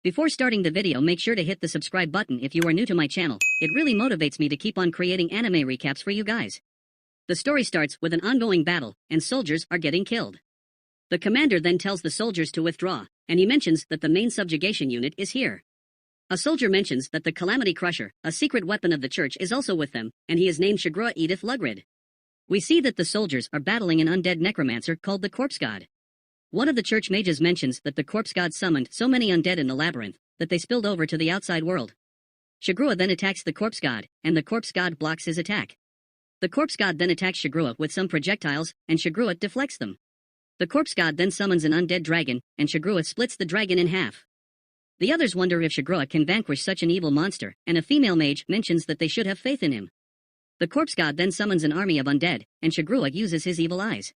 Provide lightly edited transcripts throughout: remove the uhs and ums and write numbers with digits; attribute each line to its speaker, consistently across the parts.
Speaker 1: Before starting the video, make sure to hit the subscribe button if you are new to my channel. It really motivates me to keep on creating anime recaps for you guys. The story starts with an ongoing battle, and soldiers are getting killed. The commander then tells the soldiers to withdraw, and he mentions that the main subjugation unit is here. A soldier mentions that the Calamity Crusher, a secret weapon of the church, is also with them, and he is named Isekaied Lugrid. We see that the soldiers are battling an undead necromancer called the Corpse God. One of the church mages mentions that the Corpse God summoned so many undead in the labyrinth that they spilled over to the outside world. Shigrua then attacks the Corpse God, and the Corpse God blocks his attack. The Corpse God then attacks Shigrua with some projectiles, and Shigrua deflects them. The Corpse God then summons an undead dragon, and Shigrua splits the dragon in half. The others wonder if Shigrua can vanquish such an evil monster, and a female mage mentions that they should have faith in him. The Corpse God then summons an army of undead, and Shigrua uses his evil eyes.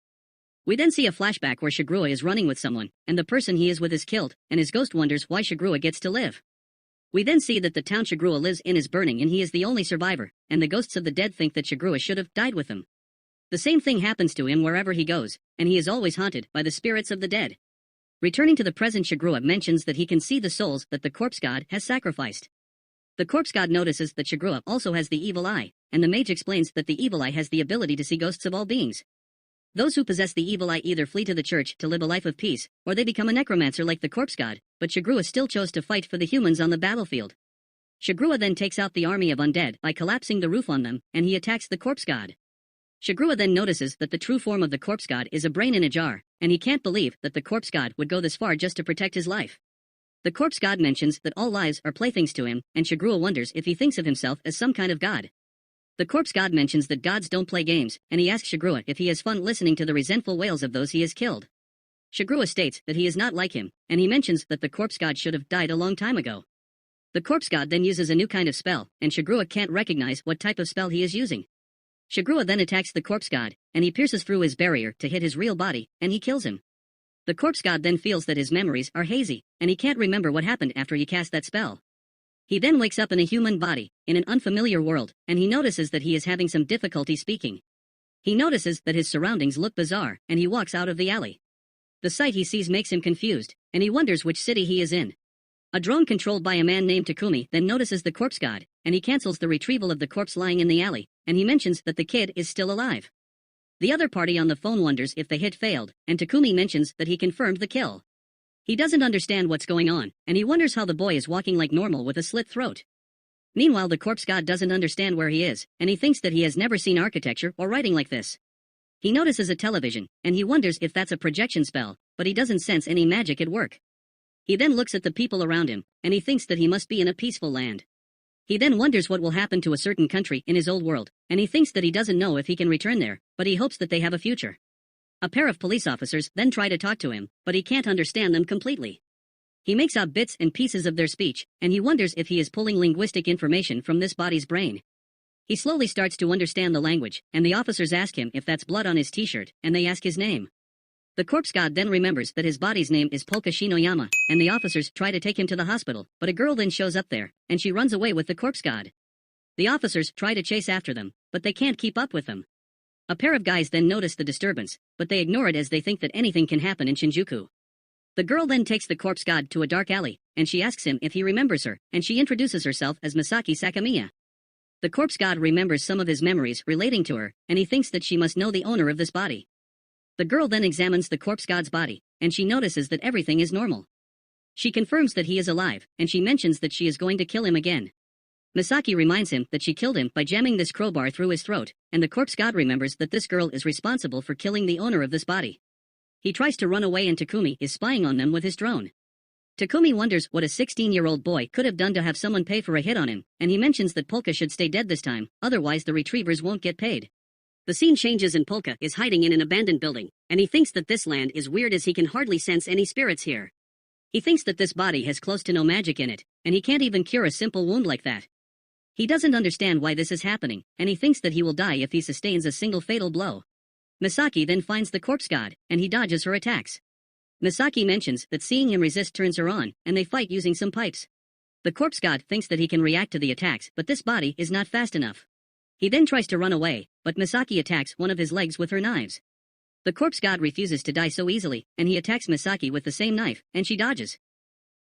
Speaker 1: We then see a flashback where Shigrua is running with someone, and the person he is with is killed, and his ghost wonders why Shigrua gets to live. We then see that the town Shigrua lives in is burning and he is the only survivor, and the ghosts of the dead think that Shigrua should have died with them. The same thing happens to him wherever he goes, and he is always haunted by the spirits of the dead. Returning to the present, Shigrua mentions that he can see the souls that the Corpse God has sacrificed. The Corpse God notices that Shigrua also has the evil eye, and the mage explains that the evil eye has the ability to see ghosts of all beings. Those who possess the evil eye either flee to the church to live a life of peace, or they become a necromancer like the Corpse God, but Shigrua still chose to fight for the humans on the battlefield. Shigrua then takes out the army of undead by collapsing the roof on them, and he attacks the Corpse God. Shigrua then notices that the true form of the Corpse God is a brain in a jar, and he can't believe that the Corpse God would go this far just to protect his life. The Corpse God mentions that all lives are playthings to him, and Shigrua wonders if he thinks of himself as some kind of god. The Corpse God mentions that gods don't play games, and he asks Shigrua if he has fun listening to the resentful wails of those he has killed. Shigrua states that he is not like him, and he mentions that the Corpse God should have died a long time ago. The Corpse God then uses a new kind of spell, and Shigrua can't recognize what type of spell he is using. Shigrua then attacks the Corpse God, and he pierces through his barrier to hit his real body, and he kills him. The Corpse God then feels that his memories are hazy, and he can't remember what happened after he cast that spell. He then wakes up in a human body, in an unfamiliar world, and he notices that he is having some difficulty speaking. He notices that his surroundings look bizarre, and he walks out of the alley. The sight he sees makes him confused, and he wonders which city he is in. A drone controlled by a man named Takumi then notices the Corpse God, and he cancels the retrieval of the corpse lying in the alley, and he mentions that the kid is still alive. The other party on the phone wonders if the hit failed, and Takumi mentions that he confirmed the kill. He doesn't understand what's going on, and he wonders how the boy is walking like normal with a slit throat. Meanwhile, the Corpse God doesn't understand where he is, and he thinks that he has never seen architecture or writing like this. He notices a television, and he wonders if that's a projection spell, but he doesn't sense any magic at work. He then looks at the people around him, and he thinks that he must be in a peaceful land. He then wonders what will happen to a certain country in his old world, and he thinks that he doesn't know if he can return there, but he hopes that they have a future. A pair of police officers then try to talk to him, but he can't understand them completely. He makes out bits and pieces of their speech, and he wonders if he is pulling linguistic information from this body's brain. He slowly starts to understand the language, and the officers ask him if that's blood on his t-shirt, and they ask his name. The Corpse God then remembers that his body's name is Polka Shinoyama, and the officers try to take him to the hospital, but a girl then shows up there, and she runs away with the Corpse God. The officers try to chase after them, but they can't keep up with them. A pair of guys then notice the disturbance, but they ignore it as they think that anything can happen in Shinjuku. The girl then takes the Corpse God to a dark alley, and she asks him if he remembers her, and she introduces herself as Misaki Sakamiya. The Corpse God remembers some of his memories relating to her, and he thinks that she must know the owner of this body. The girl then examines the Corpse God's body, and she notices that everything is normal. She confirms that he is alive, and she mentions that she is going to kill him again. Misaki reminds him that she killed him by jamming this crowbar through his throat, and the Corpse God remembers that this girl is responsible for killing the owner of this body. He tries to run away, and Takumi is spying on them with his drone. Takumi wonders what a 16-year-old boy could have done to have someone pay for a hit on him, and he mentions that Polka should stay dead this time, otherwise the retrievers won't get paid. The scene changes and Polka is hiding in an abandoned building, and he thinks that this land is weird as he can hardly sense any spirits here. He thinks that this body has close to no magic in it, and he can't even cure a simple wound like that. He doesn't understand why this is happening, and he thinks that he will die if he sustains a single fatal blow. Misaki then finds the Corpse God, and he dodges her attacks. Misaki mentions that seeing him resist turns her on, and they fight using some pipes. The Corpse God thinks that he can react to the attacks, but this body is not fast enough. He then tries to run away, but Misaki attacks one of his legs with her knives. The Corpse God refuses to die so easily, and he attacks Misaki with the same knife, and she dodges.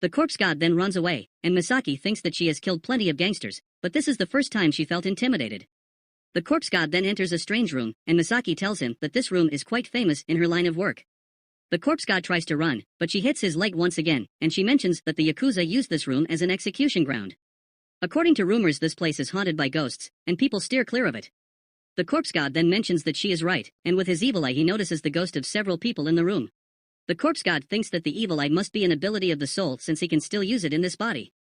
Speaker 1: The corpse god then runs away, and Misaki thinks that she has killed plenty of gangsters, but this is the first time she felt intimidated. The corpse god then enters a strange room, and Misaki tells him that this room is quite famous in her line of work. The corpse god tries to run, but she hits his leg once again, and she mentions that the Yakuza used this room as an execution ground. According to rumors, this place is haunted by ghosts, and people steer clear of it. The corpse god then mentions that she is right, and with his evil eye he notices the ghost of several people in the room. The corpse god thinks that the evil eye must be an ability of the soul since he can still use it in this body.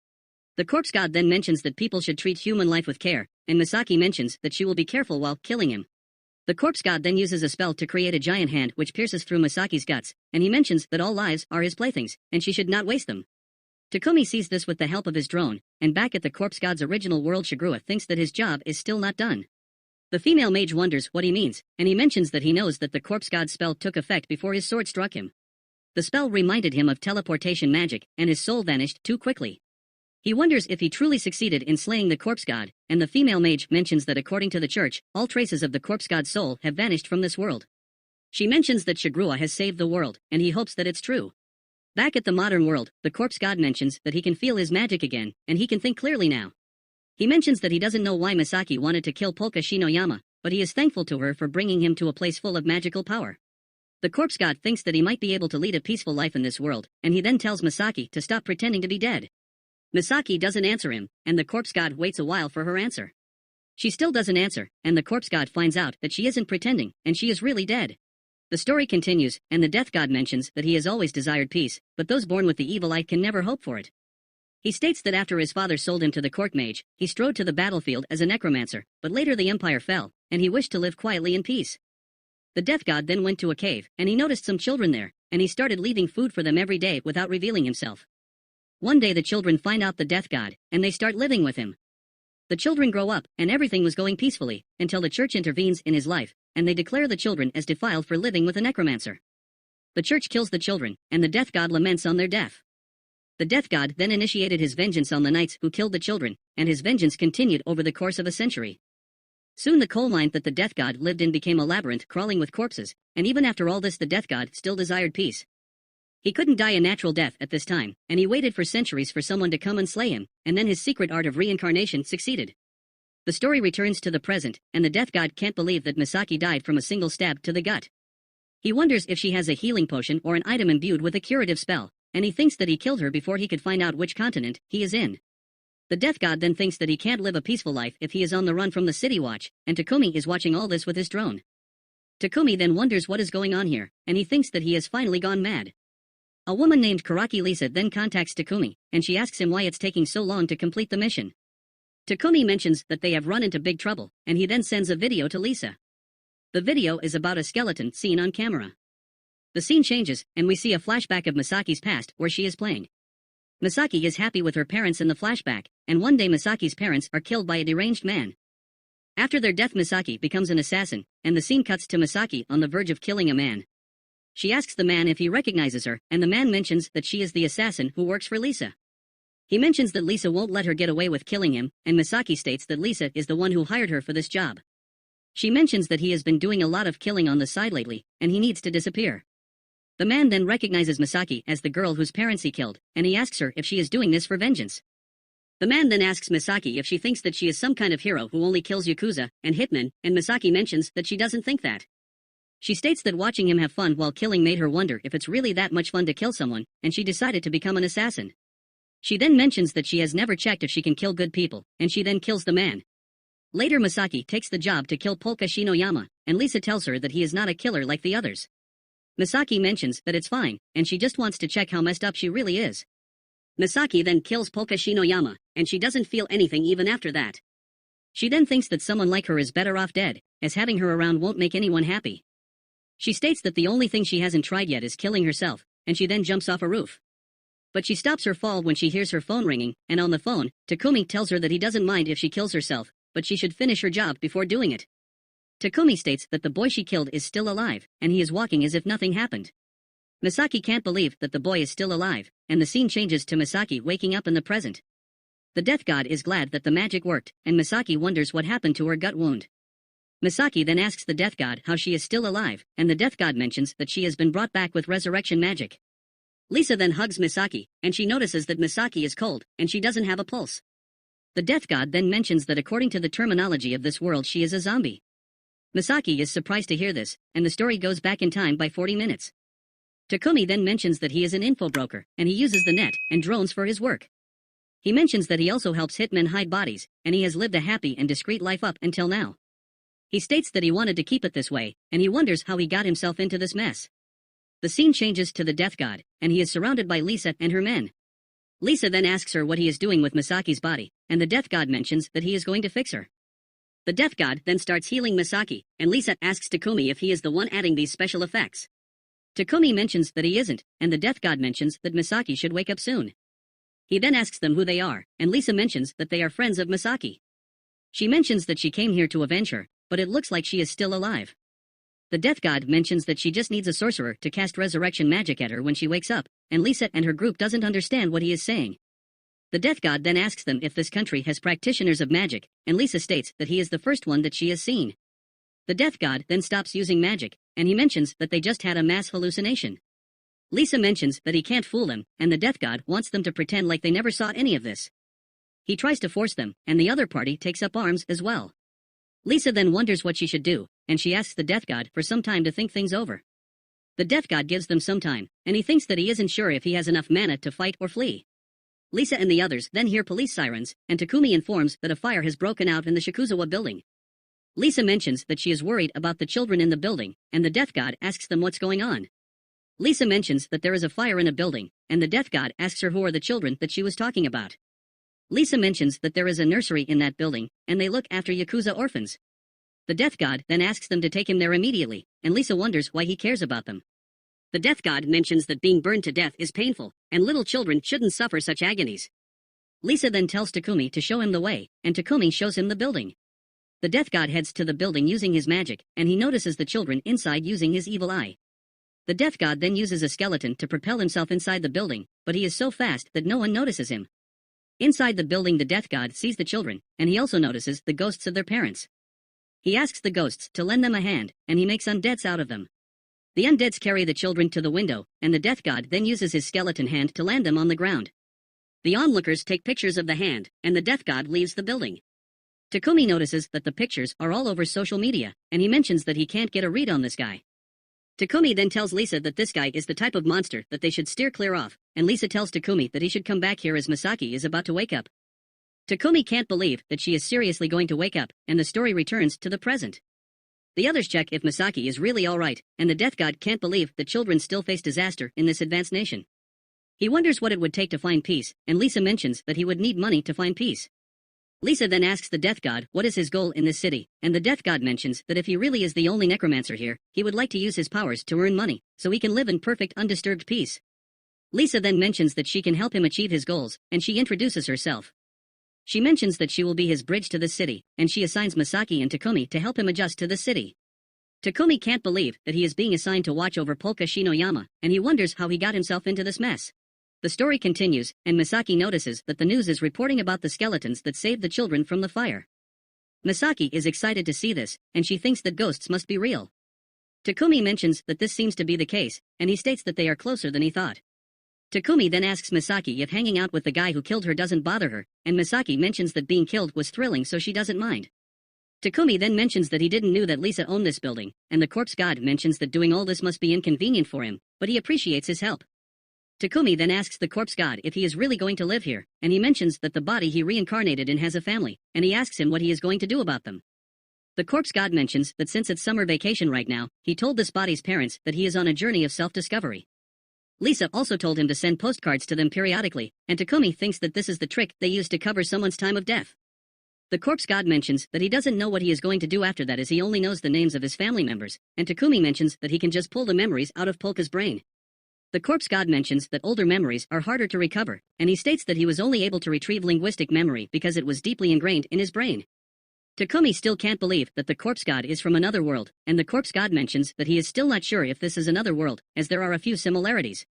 Speaker 1: The corpse god then mentions that people should treat human life with care, and Misaki mentions that she will be careful while killing him. The corpse god then uses a spell to create a giant hand which pierces through Misaki's guts, and he mentions that all lives are his playthings, and she should not waste them. Takumi sees this with the help of his drone, and back at the corpse god's original world, Shigurua thinks that his job is still not done. The female mage wonders what he means, and he mentions that he knows that the corpse god's spell took effect before his sword struck him. The spell reminded him of teleportation magic, and his soul vanished too quickly. He wonders if he truly succeeded in slaying the corpse god, and the female mage mentions that according to the church, all traces of the corpse god's soul have vanished from this world. She mentions that Shigurua has saved the world, and he hopes that it's true. Back at the modern world, the corpse god mentions that he can feel his magic again, and he can think clearly now. He mentions that he doesn't know why Misaki wanted to kill Polka Shinoyama, but he is thankful to her for bringing him to a place full of magical power. The corpse god thinks that he might be able to lead a peaceful life in this world, and he then tells Misaki to stop pretending to be dead. Misaki doesn't answer him, and the corpse god waits a while for her answer. She still doesn't answer, and the corpse god finds out that she isn't pretending, and she is really dead. The story continues, and the death god mentions that he has always desired peace, but those born with the evil eye can never hope for it. He states that after his father sold him to the court mage, he strode to the battlefield as a necromancer, but later the empire fell, and he wished to live quietly in peace. The death god then went to a cave, and he noticed some children there, and he started leaving food for them every day without revealing himself. One day the children find out the death god, and they start living with him. The children grow up, and everything was going peacefully, until the church intervenes in his life, and they declare the children as defiled for living with a necromancer. The church kills the children, and the death god laments on their death. The death god then initiated his vengeance on the knights who killed the children, and his vengeance continued over the course of a century. Soon the coal mine that the death god lived in became a labyrinth crawling with corpses, and even after all this the death god still desired peace. He couldn't die a natural death at this time, and he waited for centuries for someone to come and slay him, and then his secret art of reincarnation succeeded. The story returns to the present, and the death god can't believe that Misaki died from a single stab to the gut. He wonders if she has a healing potion or an item imbued with a curative spell, and he thinks that he killed her before he could find out which continent he is in. The death god then thinks that he can't live a peaceful life if he is on the run from the city watch, and Takumi is watching all this with his drone. Takumi then wonders what is going on here, and he thinks that he has finally gone mad. A woman named Karaki Lisa then contacts Takumi, and she asks him why it's taking so long to complete the mission. Takumi mentions that they have run into big trouble, and he then sends a video to Lisa. The video is about a skeleton seen on camera. The scene changes, and we see a flashback of Misaki's past where she is playing. Misaki is happy with her parents in the flashback, and one day Misaki's parents are killed by a deranged man. After their death Misaki becomes an assassin, and the scene cuts to Misaki on the verge of killing a man. She asks the man if he recognizes her, and the man mentions that she is the assassin who works for Lisa. He mentions that Lisa won't let her get away with killing him, and Misaki states that Lisa is the one who hired her for this job. She mentions that he has been doing a lot of killing on the side lately, and he needs to disappear. The man then recognizes Misaki as the girl whose parents he killed, and he asks her if she is doing this for vengeance. The man then asks Misaki if she thinks that she is some kind of hero who only kills Yakuza and hitmen, and Misaki mentions that she doesn't think that. She states that watching him have fun while killing made her wonder if it's really that much fun to kill someone, and she decided to become an assassin. She then mentions that she has never checked if she can kill good people, and she then kills the man. Later Misaki takes the job to kill Polka Shinoyama, and Lisa tells her that he is not a killer like the others. Misaki mentions that it's fine, and she just wants to check how messed up she really is. Misaki then kills Polka Shinoyama, and she doesn't feel anything even after that. She then thinks that someone like her is better off dead, as having her around won't make anyone happy. She states that the only thing she hasn't tried yet is killing herself, and she then jumps off a roof. But she stops her fall when she hears her phone ringing, and on the phone, Takumi tells her that he doesn't mind if she kills herself, but she should finish her job before doing it. Takumi states that the boy she killed is still alive, and he is walking as if nothing happened. Misaki can't believe that the boy is still alive, and the scene changes to Misaki waking up in the present. The death god is glad that the magic worked, and Misaki wonders what happened to her gut wound. Misaki then asks the death god how she is still alive, and the death god mentions that she has been brought back with resurrection magic. Lisa then hugs Misaki, and she notices that Misaki is cold, and she doesn't have a pulse. The death god then mentions that according to the terminology of this world she is a zombie. Misaki is surprised to hear this, and the story goes back in time by 40 minutes. Takumi then mentions that he is an info broker, and he uses the net and drones for his work. He mentions that he also helps hitmen hide bodies, and he has lived a happy and discreet life up until now. He states that he wanted to keep it this way, and he wonders how he got himself into this mess. The scene changes to the death god, and he is surrounded by Lisa and her men. Lisa then asks her what he is doing with Misaki's body, and the death god mentions that he is going to fix her. The death god then starts healing Misaki, and Lisa asks Takumi if he is the one adding these special effects. Takumi mentions that he isn't, and the death god mentions that Misaki should wake up soon. He then asks them who they are, and Lisa mentions that they are friends of Misaki. She mentions that she came here to avenge her, but it looks like she is still alive. The death god mentions that she just needs a sorcerer to cast resurrection magic at her when she wakes up, and Lisa and her group doesn't understand what he is saying. The death god then asks them if this country has practitioners of magic, and Lisa states that he is the first one that she has seen. The death god then stops using magic, and he mentions that they just had a mass hallucination. Lisa mentions that he can't fool them, and the death god wants them to pretend like they never saw any of this. He tries to force them, and the other party takes up arms as well. Lisa then wonders what she should do, and she asks the death god for some time to think things over. The death god gives them some time, and he thinks that he isn't sure if he has enough mana to fight or flee. Lisa and the others then hear police sirens, and Takumi informs that a fire has broken out in the Shikuzawa building. Lisa mentions that she is worried about the children in the building, and the death god asks them what's going on. Lisa mentions that there is a fire in a building, and the death god asks her who are the children that she was talking about. Lisa mentions that there is a nursery in that building, and they look after Yakuza orphans. The death god then asks them to take him there immediately, and Lisa wonders why he cares about them. The death god mentions that being burned to death is painful, and little children shouldn't suffer such agonies. Lisa then tells Takumi to show him the way, and Takumi shows him the building. The death god heads to the building using his magic, and he notices the children inside using his evil eye. The death god then uses a skeleton to propel himself inside the building, but he is so fast that no one notices him. Inside the building the death god sees the children, and he also notices the ghosts of their parents. He asks the ghosts to lend them a hand, and he makes undeads out of them. The undeads carry the children to the window, and the death god then uses his skeleton hand to land them on the ground. The onlookers take pictures of the hand, and the death god leaves the building. Takumi notices that the pictures are all over social media, and he mentions that he can't get a read on this guy. Takumi then tells Lisa that this guy is the type of monster that they should steer clear of, and Lisa tells Takumi that he should come back here as Misaki is about to wake up. Takumi can't believe that she is seriously going to wake up, and the story returns to the present. The others check if Misaki is really alright, and the death god can't believe that children still face disaster in this advanced nation. He wonders what it would take to find peace, and Lisa mentions that he would need money to find peace. Lisa then asks the death god what is his goal in this city, and the death god mentions that if he really is the only necromancer here, he would like to use his powers to earn money, so he can live in perfect undisturbed peace. Lisa then mentions that she can help him achieve his goals, and she introduces herself. She mentions that she will be his bridge to this city, and she assigns Misaki and Takumi to help him adjust to this city. Takumi can't believe that he is being assigned to watch over Polka Shinoyama, and he wonders how he got himself into this mess. The story continues, and Misaki notices that the news is reporting about the skeletons that saved the children from the fire. Misaki is excited to see this, and she thinks that ghosts must be real. Takumi mentions that this seems to be the case, and he states that they are closer than he thought. Takumi then asks Misaki if hanging out with the guy who killed her doesn't bother her, and Misaki mentions that being killed was thrilling so she doesn't mind. Takumi then mentions that he didn't know that Lisa owned this building, and the corpse god mentions that doing all this must be inconvenient for him, but he appreciates his help. Takumi then asks the corpse god if he is really going to live here, and he mentions that the body he reincarnated in has a family, and he asks him what he is going to do about them. The corpse god mentions that since it's summer vacation right now, he told this body's parents that he is on a journey of self-discovery. Lisa also told him to send postcards to them periodically, and Takumi thinks that this is the trick they use to cover someone's time of death. The corpse god mentions that he doesn't know what he is going to do after that as he only knows the names of his family members, and Takumi mentions that he can just pull the memories out of Polka's brain. The corpse god mentions that older memories are harder to recover, and he states that he was only able to retrieve linguistic memory because it was deeply ingrained in his brain. Takumi still can't believe that the corpse god is from another world, and the corpse god mentions that he is still not sure if this is another world, as there are a few similarities.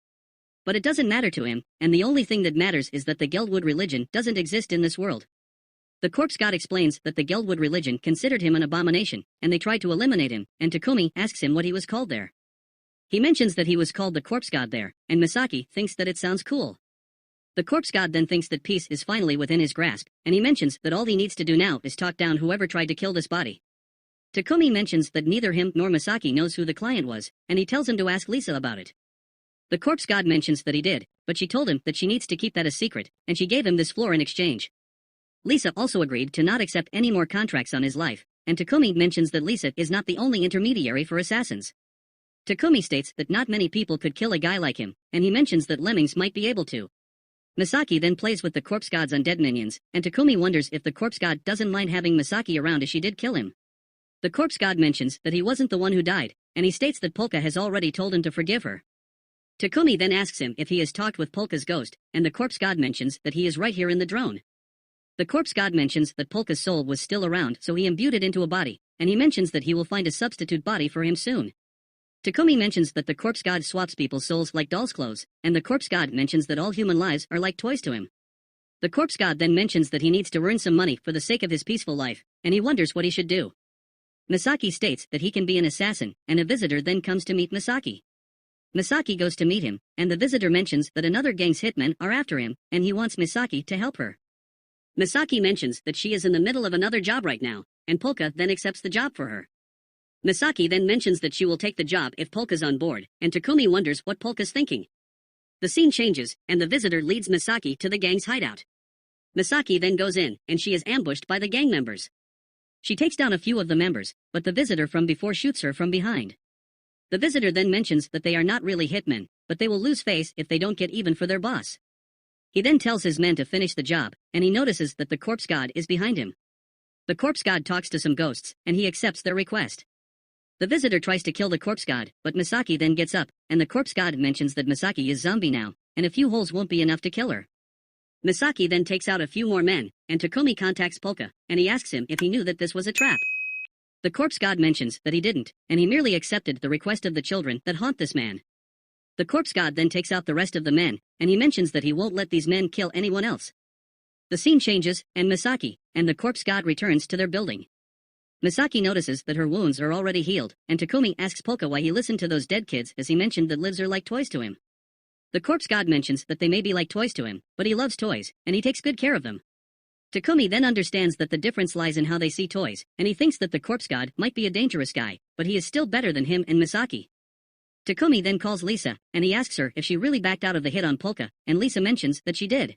Speaker 1: But it doesn't matter to him, and the only thing that matters is that the Geldwood religion doesn't exist in this world. The corpse god explains that the Geldwood religion considered him an abomination, and they tried to eliminate him, and Takumi asks him what he was called there. He mentions that he was called the corpse god there, and Misaki thinks that it sounds cool. The corpse god then thinks that peace is finally within his grasp, and he mentions that all he needs to do now is talk down whoever tried to kill this body. Takumi mentions that neither him nor Misaki knows who the client was, and he tells him to ask Lisa about it. The corpse god mentions that he did, but she told him that she needs to keep that a secret, and she gave him this floor in exchange. Lisa also agreed to not accept any more contracts on his life, and Takumi mentions that Lisa is not the only intermediary for assassins. Takumi states that not many people could kill a guy like him, and he mentions that lemmings might be able to. Misaki then plays with the corpse god's undead minions, and Takumi wonders if the corpse god doesn't mind having Misaki around as she did kill him. The corpse god mentions that he wasn't the one who died, and he states that Polka has already told him to forgive her. Takumi then asks him if he has talked with Polka's ghost, and the corpse god mentions that he is right here in the drone. The corpse god mentions that Polka's soul was still around, so he imbued it into a body, and he mentions that he will find a substitute body for him soon. Takumi mentions that the corpse god swaps people's souls like dolls' clothes, and the corpse god mentions that all human lives are like toys to him. The corpse god then mentions that he needs to earn some money for the sake of his peaceful life, and he wonders what he should do. Misaki states that he can be an assassin, and a visitor then comes to meet Misaki. Misaki goes to meet him, and the visitor mentions that another gang's hitmen are after him, and he wants Misaki to help her. Misaki mentions that she is in the middle of another job right now, and Polka then accepts the job for her. Misaki then mentions that she will take the job if Polka's on board, and Takumi wonders what Polka's thinking. The scene changes, and the visitor leads Misaki to the gang's hideout. Misaki then goes in, and she is ambushed by the gang members. She takes down a few of the members, but the visitor from before shoots her from behind. The visitor then mentions that they are not really hitmen, but they will lose face if they don't get even for their boss. He then tells his men to finish the job, and he notices that the corpse god is behind him. The corpse god talks to some ghosts, and he accepts their request. The visitor tries to kill the corpse god, but Misaki then gets up, and the corpse god mentions that Misaki is zombie now, and a few holes won't be enough to kill her. Misaki then takes out a few more men, and Takumi contacts Polka, and he asks him if he knew that this was a trap. The corpse god mentions that he didn't, and he merely accepted the request of the children that haunt this man. The corpse god then takes out the rest of the men, and he mentions that he won't let these men kill anyone else. The scene changes, and Misaki and the corpse god returns to their building. Misaki notices that her wounds are already healed, and Takumi asks Polka why he listened to those dead kids as he mentioned that lives are like toys to him. The corpse god mentions that they may be like toys to him, but he loves toys, and he takes good care of them. Takumi then understands that the difference lies in how they see toys, and he thinks that the corpse god might be a dangerous guy, but he is still better than him and Misaki. Takumi then calls Lisa, and he asks her if she really backed out of the hit on Polka, and Lisa mentions that she did.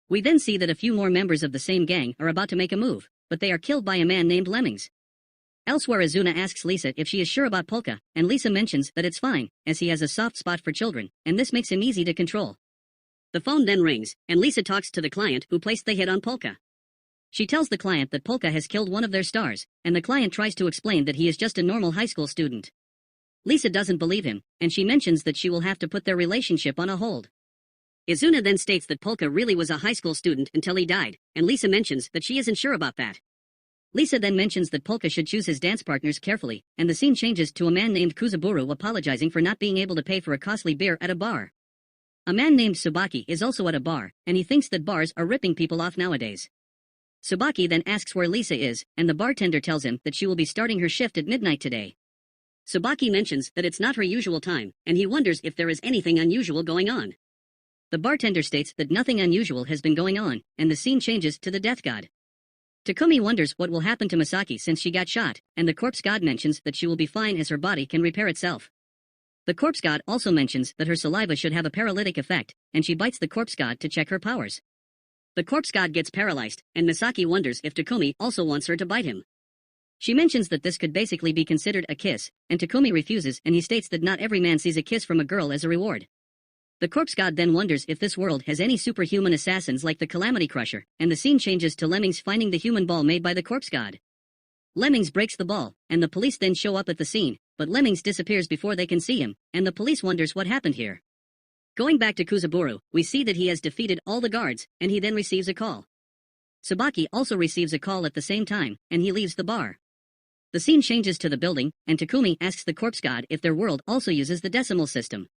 Speaker 1: We then see that a few more members of the same gang are about to make a move, but they are killed by a man named Lemmings. Elsewhere, Azuna asks Lisa if she is sure about Polka, and Lisa mentions that it's fine, as he has a soft spot for children, and this makes him easy to control. The phone then rings, and Lisa talks to the client who placed the hit on Polka. She tells the client that Polka has killed one of their stars, and the client tries to explain that he is just a normal high school student. Lisa doesn't believe him, and she mentions that she will have to put their relationship on a hold. Izuna then states that Polka really was a high school student until he died, and Lisa mentions that she isn't sure about that. Lisa then mentions that Polka should choose his dance partners carefully, and the scene changes to a man named Kuzaburo apologizing for not being able to pay for a costly beer at a bar. A man named Tsubaki is also at a bar, and he thinks that bars are ripping people off nowadays. Tsubaki then asks where Lisa is, and the bartender tells him that she will be starting her shift at midnight today. Tsubaki mentions that it's not her usual time, and he wonders if there is anything unusual going on. The bartender states that nothing unusual has been going on, and the scene changes to the death god. Takumi wonders what will happen to Misaki since she got shot, and the corpse god mentions that she will be fine as her body can repair itself. The corpse god also mentions that her saliva should have a paralytic effect, and she bites the corpse god to check her powers. The corpse god gets paralyzed, and Misaki wonders if Takumi also wants her to bite him. She mentions that this could basically be considered a kiss, and Takumi refuses, and he states that not every man sees a kiss from a girl as a reward. The corpse god then wonders if this world has any superhuman assassins like the Calamity Crusher, and the scene changes to Lemmings finding the human ball made by the corpse god. Lemmings breaks the ball, and the police then show up at the scene, but Lemmings disappears before they can see him, and the police wonders what happened here. Going back to Kuzaburo, we see that he has defeated all the guards, and he then receives a call. Tsubaki also receives a call at the same time, and he leaves the bar. The scene changes to the building, and Takumi asks the corpse god if their world also uses the decimal system.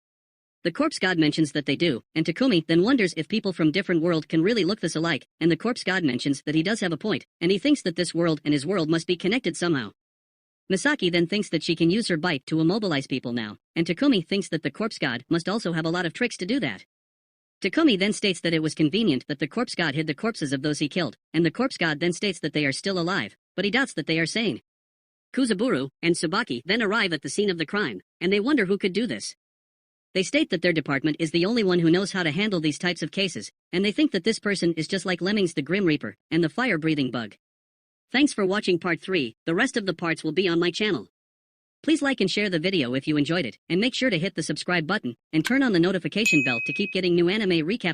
Speaker 1: The corpse god mentions that they do, and Takumi then wonders if people from different worlds can really look this alike, and the corpse god mentions that he does have a point, and he thinks that this world and his world must be connected somehow. Misaki then thinks that she can use her bite to immobilize people now, and Takumi thinks that the corpse god must also have a lot of tricks to do that. Takumi then states that it was convenient that the corpse god hid the corpses of those he killed, and the corpse god then states that they are still alive, but he doubts that they are sane. Kuzaburo and Tsubaki then arrive at the scene of the crime, and they wonder who could do this. They state that their department is the only one who knows how to handle these types of cases, and they think that this person is just like Lemmings the Grim Reaper and the fire-breathing bug. Thanks for watching part 3, the rest of the parts will be on my channel. Please like and share the video if you enjoyed it, and make sure to hit the subscribe button, and turn on the notification bell to keep getting new anime recap